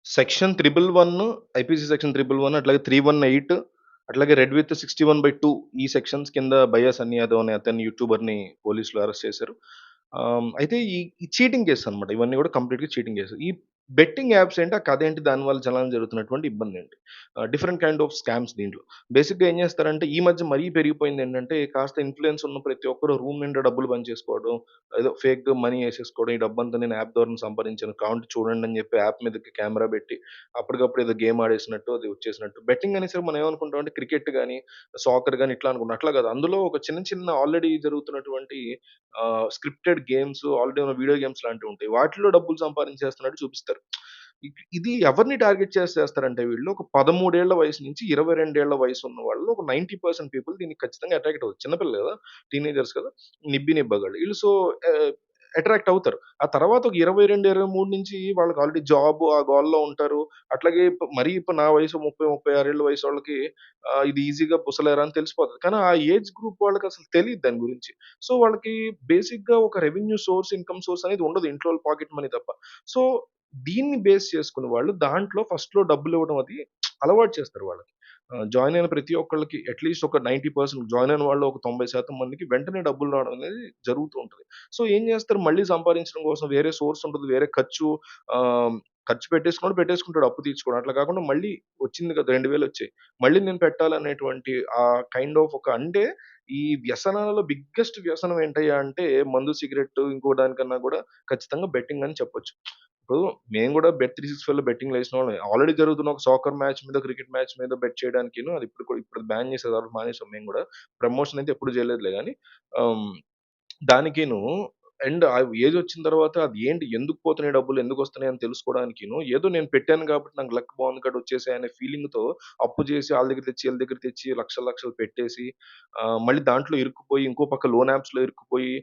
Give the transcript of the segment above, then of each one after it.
Section 111, IPC section 111 అట్లాగే 318 అట్లాగే red with 61/2 ఈ సెక్షన్స్ కింద బయ్యా సన్నీ యాదవ్ అనే అతన్ని యూట్యూబర్‌ని పోలీసులు అరెస్ట్ చేశారు. అయితే ఈ చీటింగ్ కేసెస్ అన్నమాట. ఇవన్నీ కూడా కంప్లీట్‌గా చీటింగ్ కేసెస్. ఈ బెట్టింగ్ యాప్స్ ఏంటి? ఆ కథ ఏంటి? దానివల్ల జనాలకు జరుగుతున్నటువంటి ఇబ్బందేంటి? డిఫరెంట్ కైండ్ ఆఫ్ స్కామ్స్ దీంట్లో. బేసిక్‌గా ఏం చేస్తారంటే ఈ మధ్య మరీ పెరిగిపోయిందేంటంటే కాస్త ఇన్‌ఫ్లూయెన్స్ ఉన్న ప్రతి ఒక్కరు రూమ్ నిండా డబ్బులు పంచేసుకోవడం, ఏదో ఫేక్‌గా మనీ ఏసేసుకోవడం, ఈ డబ్బంతా నేను యాప్ ద్వారా సంపాదించాను కావాలంటే చూడండి అని చెప్పి యాప్ మీదకి కెమెరా పెట్టి అప్పటికప్పుడు ఏదో గేమ్ ఆడేసినట్టు అది వచ్చేసినట్టు. బెట్టింగ్ అనేసరికి మనం ఏమనుకుంటామంటే క్రికెట్ గాని, సాకర్ గాని ఇట్లా అనుకుంటాం. అట్లా కాదు. అందులో ఒక చిన్న చిన్న ఆల్రెడీ జరుగుతున్నటువంటి స్క్రిప్టెడ్ గేమ్స్, ఆల్రెడీ ఉన్న వీడియో గేమ్స్ లాంటివుంటాయి. వాటిలో డబ్బులు సంపాదించేస్తున్నట్టు చూపిస్తారు. ఇది ఎవరిని టార్గెట్ చేసి చేస్తారంటే వీళ్ళు ఒక 13 ఏళ్ల వయసు నుంచి 22 ఏళ్ల వయసు ఉన్న వాళ్ళు ఒక 90% పీపుల్ దీనికి ఖచ్చితంగా అట్రాక్ట్ అవుతారు. చిన్న పిల్లలు కదా! టీనేజర్స్ కదా! నిబ్బి నిబ్బగళ్ళు. ఈళ్ళు సో, ఆహ్, అట్రాక్ట్ అవుతారు. ఆ తర్వాత ఒక 22, 23 నుంచి వాళ్ళకి ఆల్రెడీ జాబ్ ఆ గోలలో ఉంటారు. అట్లాగే మరీ ఇప్పుడు నా వయసు 30, 36 ఏళ్ల వయసోళ్ళకి ఇది ఈజీగా బుసలేరా అని తెలిసిపోతది. కానీ ఆ ఏజ్ గ్రూప్ వాళ్ళకసలు తెలీదు దాని గురించి. సో, వాళ్ళకి బేసిక్‌గా ఒక రెవెన్యూ సోర్స్, ఇన్‌కమ్ సోర్స్ అనేది ఉండదు. ఇంట్లో వాళ్ళ పాకెట్ మనీ తప్ప. సో, దీన్ని బేస్ చేసుకుని వాళ్ళు దాంట్లో ఫస్ట్‌లో డబ్బులివ్వడం అది అలవాటు చేస్తారు వాళ్ళకి. జాయిన్ అయిన ప్రతి ఒక్కళ్ళకి అట్‌లీస్ట్ ఒక 90% జాయిన్ అయిన వాళ్ళు ఒక 90% మందికి వెంటనే డబ్బులు రావడం అనేది జరుగుతూ ఉంటది. సో, ఏం చేస్తారు మళ్ళీ సంపాదించడం కోసం వేరే సోర్స్ ఉంటది. వేరే ఆహ్, ఖర్చు పెట్టేసుకున్నోడు పెట్టేసుకుంటాడు అప్పు తీర్చుకోవడం. అట్లా కాకుండా మళ్ళీ వచ్చింది కదా! 2000 వచ్చాయి. మళ్ళీ నేను పెట్టాలనేటువంటి కైండ్ ఆఫ్ ఒక అంటే ఈ వ్యసనాలలో బిగ్గెస్ట్ వ్యసనం ఏంటయ్యా అంటే మందు, సిగరెట్టు ఇంకో దానికన్నా కూడా ఖచ్చితంగా బెట్టింగ్ అని చెప్పొచ్చు. ఇప్పుడు మేము గూడా బెట్365లో బెట్టింగ్‌లేసినోళ్ళమే. ఆల్రెడీ జరుగుతున్న ఒక సాకర్ మ్యాచ్ మీద, క్రికెట్ మ్యాచ్ మీద బెట్ చేయడానికిను అది ఇప్పుడు బ్యాన్ చేసారు కాబట్టి మానేసాం మేము గూడా. ప్రమోషన్ అయితే ఎప్పుడు చేయలేదులే గానీ ఆహ్, దానికిను అండ్ ఆ ఏజొచ్చిన తర్వాత అది ఏంటి? ఎందుకు పోతున్నాయి డబ్బులు? ఎందుకొస్తున్నాయి? అని తెలుసుకోవడానికిను ఏదో నేను పెట్టాను కాబట్టి నాకు లక్ బావుంది కాబట్టి వచ్చేసాయి అనే ఫీలింగ్‌తో అప్పు చేసి ఆళ్ళ దగ్గర తెచ్చి, ఈళ్ళ దగ్గర తెచ్చి లక్షలు, లక్షలు పెట్టేసి మళ్ళీ దాంట్లో ఇరుక్కుపోయి ఇంకో పక్క లోన్ యాప్స్‌లో ఇరుక్కుపోయి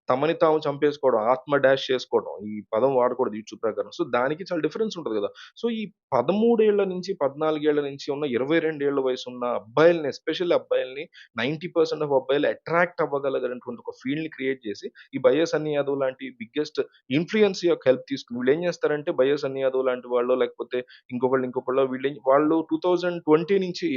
తమని తాము చంపేసుకోవడం. ఆత్మ డాష్ చేసుకోవడం. ఈ పదం వాడకూడదు యూట్యూబ్ ప్రకారం. సో, దానికి చాలా డిఫరెన్స్ ఉంటది గదా! సో, ఈ 13 ఏళ్ల నుంచి, 14 ఏళ్ల నుంచి ఉన్న 22 ఏళ్ల వయసున్న అబ్బాయిల్ని ఎస్పెషల్లీ అబ్బాయిల్ని 90% ఆఫ్ అబ్బాయిలు అట్రాక్ట్ అవ్వగలిగినటువంటి ఒక ఫీల్డ్‌ని క్రియేట్ జేసి, ఈ 'బయ్యా సన్నీ యాదవ్' లాంటి బిగ్గెస్ట్ ఇన్‌ఫ్లుయెన్స్ యొక్క హెల్ప్ తీసుకొని వీళ్ళేం జేస్తారంటే 'బయ్యా సన్నీ యాదవ్' లాంటి వాళ్ళో లేకపోతే ఇంకొకళ్ళో వాళ్ళు 2020 నుంచి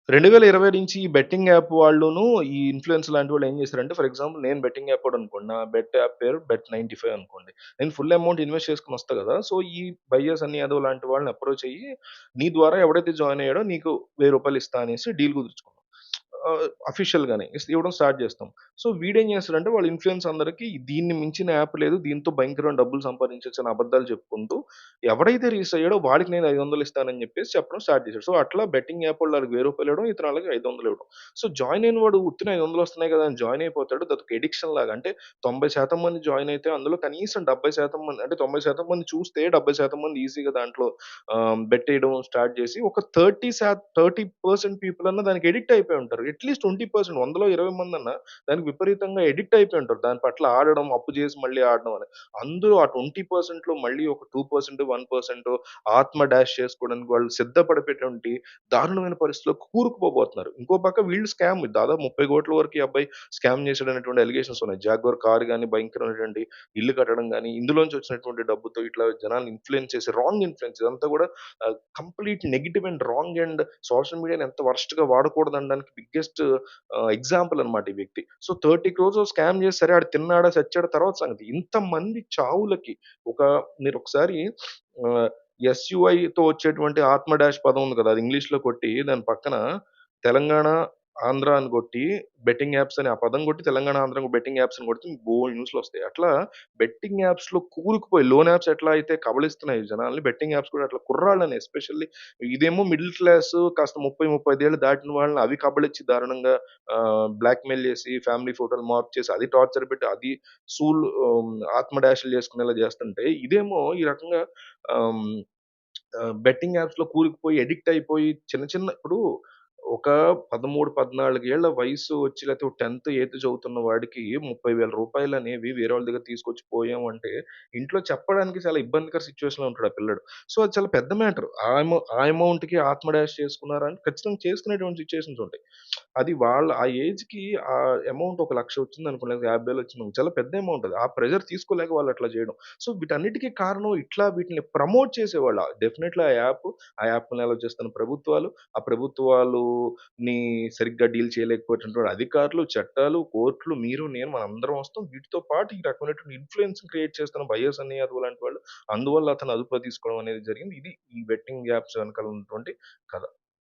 2020 నుంచి ఈ బెట్టింగ్ యాప్ వాళ్ళును, ఈ ఇన్‌ఫ్లుయెన్స్ లాంటి వాళ్ళు ఏం చేశారంటే ఫర్ ఎగ్జాంపుల్ నేను బెట్టింగ్ యాప్ వాడనుకోండి. నా బెట్ యాప్ పేరు బెట్95 అనుకోండి. నేను ఫుల్ అమౌంట్ ఇన్వెస్ట్ చేసుకొని వస్తా గదా! సో, ఈ బయ్యా సన్నీ యాదవ్ లాంటి వాళ్ళని అప్రోచ్ అయ్యి, నీ ద్వారా ఎవడైతే జాయిన్ అయ్యాడో నీకు రూ. 1000 ఇస్తా అనేసి డీల్ కుదుర్చుకున్నాం. అఫీషియల్‌గానే ఇవ్వడం స్టార్ట్ చేస్తాం. సో, వీడేం చేస్తాడంటే వాళ్ళ ఇన్‌ఫ్లుయెన్స్ అందరికి దీన్ని మించిన యాప్ లేదు. దీంతో భయంకరమైన డబ్బులు సంపాదించొచ్చని అబద్దాలు చెప్పుకుంటూ, ఎవడైతే రిజిస్టర్ అయ్యాడో వాడికి నేను 500 ఇస్తానని చెప్పేసి చెప్పడం స్టార్ట్ చేశాడు. సో, అట్లా బెట్టింగ్ యాప్ వోళ్ళు ఆళ్ళకి రూ. 1000 ఇవ్వడం, ఇతను ఆళ్ళకి 500 ఇవ్వడం. సో, జాయిన్ అయిన వాడు ఉత్తినే 500 వస్తున్నాయి కదా! అని జాయిన్ అయిపోతాడు. అదొక అడిక్షన్ లాగా. అంటే 90% మంది జాయిన్ అయితే అందులో కనీసం 70% మంది అంటే 90% మంది చూస్తే 70% మంది ఈజీగా దాంట్లో బెట్టేయడం స్టార్ట్ చేసి ఒక 30% పీపుల్ అన్నా దానికి అడిక్ట్ అయిపోయి ఉంటారు. అట్‌లీస్ట్ 20% 100లో 20 మందన్నా దానికి విపరీతంగా అడిక్ట్ అయిపోయి ఉంటారు. దాని పట్ల ఆడడం, అప్పు చేసి మళ్ళీ ఆడడం అని. అందులో ఆ 20%లో మళ్ళీ ఒక 2%, 1% ఆత్మ డాష్ చేసుకోవడానికి వాళ్ళు సిద్ధపడిపోయేటువంటి దారుణమైన పరిస్థితిలో కూరుకుపోబోతున్నారు. ఇంకో పక్క వీళ్ళు స్కామ్ దాదాపు 30,00,00,000 వరకు ఈ అబ్బాయి స్కామ్ చేసాడనేటువంటి అలిగేషన్స్ ఉన్నాయి. జాగ్వార్ కార్ గాని, భయంకరమైనటువంటి ఇల్లు కట్టడం గాని, ఇందులోంచి వచ్చినటువంటి డబ్బుతో ఇట్లా జనాల్ని ఇన్‌ఫ్లుయెన్స్ చేసి రాంగ్ ఇన్‌ఫ్లుయెన్స్ ఇదంతా కూడా complete negative and wrong and social మీడియాని ఎంత వరస్ట్‌గా వాడకూడదనడానికి బిగ్గెస్ట్ ఎగ్జాంపుల్ అన్నమాట ఈ వ్యక్తి. సో, 30,00,00,000 స్కామ్ చేసి సరే ఆడు తిన్నాడా, చచ్చాడా తర్వాత సంగతి. ఇంతమంది చావులకి ఒక మీరొకసారి ఆహ్, ఎస్‌యుఐతో వచ్చేటువంటి ఆత్మ డాష్ పదం ఉంది కదా! అది ఇంగ్లీష్‌లో కొట్టి దాని పక్కన తెలంగాణ, ఆంధ్ర అని కొట్టి బెట్టింగ్ యాప్స్ అని ఆ పదం కొట్టి తెలంగాణ, ఆంధ్ర బెట్టింగ్ యాప్స్ అని కొడితే బోలెడు న్యూస్‌లొస్తాయి. అట్లా బెట్టింగ్ యాప్స్‌లో కూరుకుపోయి లోన్ యాప్స్ ఎట్లా అయితే కబళిస్తున్నాయి జనాల్ని, బెట్టింగ్ యాప్స్ కూడా అట్లా కుర్రాళ్ళని ఎస్పెషల్లీ ఇదేమో మిడిల్ క్లాస్ కాస్త 30, 35 ఏళ్ళు దాటిన వాళ్ళని అవి కబళించి దారుణంగా బ్లాక్‌మెయిల్ చేసి, ఫ్యామిలీ ఫోటోలు మార్పు చేసి, అది టార్చర్ పెట్టి, అది ఆత్మ డాష్‌లు చేసుకునేలా చేస్తుంటే, ఇదేమో ఈ రకంగా ఆహ్, బెట్టింగ్ యాప్స్‌లో కూరుకుపోయి, అడిక్ట్ అయిపోయి చిన్న చిన్న ఇప్పుడు ఒక 13, 14 ఏళ్ల వయసు వచ్చి లేకపోతే 10థ్, 8థ్ చదువుతున్న వాడికి రూ. 30,000 అనేవి వేరే వాళ్ళ దగ్గర తీసుకొచ్చి పోయాము అంటే, ఇంట్లో చెప్పడానికి చాలా ఇబ్బందికర సిట్యుయేషన్‌లో ఉంటాడు ఆ పిల్లాడు. సో, అది చాలా పెద్ద మ్యాటర్. ఆ అమౌంట్‌కి ఆత్మ డాష్ చేసుకున్నారా అంటే ఖచ్చితంగా చేసుకునేటువంటి సిట్యుయేషన్స్ ఉంటాయి. అది వాళ్ళ ఆ ఏజ్‌కి ఆ అమౌంట్ ఒక 1,00,000 వచ్చిందనుకోండి, లేదా 50,000 వచ్చిందనుకో చాలా పెద్ద అమౌంట్ అది. ఆ ప్రెషర్ తీసుకోలేక వాళ్ళు అట్లా చేయడం. సో, వీటన్నిటికి కారణం ఇట్లా వీటిని ప్రమోట్ చేసేవాళ్ళు. డెఫినైట్‌లీ ఆ యాప్‌ని అలౌ చేస్తున్న ప్రభుత్వాలు, ఆ ప్రభుత్వాలుని సరిగ్గా డీల్ చేయలేకపోయేటువంటి అధికారులు, చట్టాలు, కోర్టులు, మీరు, నేను మనందరం వస్తాం. వీటితో పాటు ఈ రకమైనటువంటి ఇన్‌ఫ్లూయెన్స్ క్రియేట్ చేస్తున్న బయర్స్ అని యాదవ్ లాంటి వాళ్ళు. అందువల్ల అతను అదుపులో తీసుకోవడం అనేది జరిగింది. ఇది ఈ బెట్టింగ్ యాప్స్ వెనకాల ఉన్నటువంటి కథ.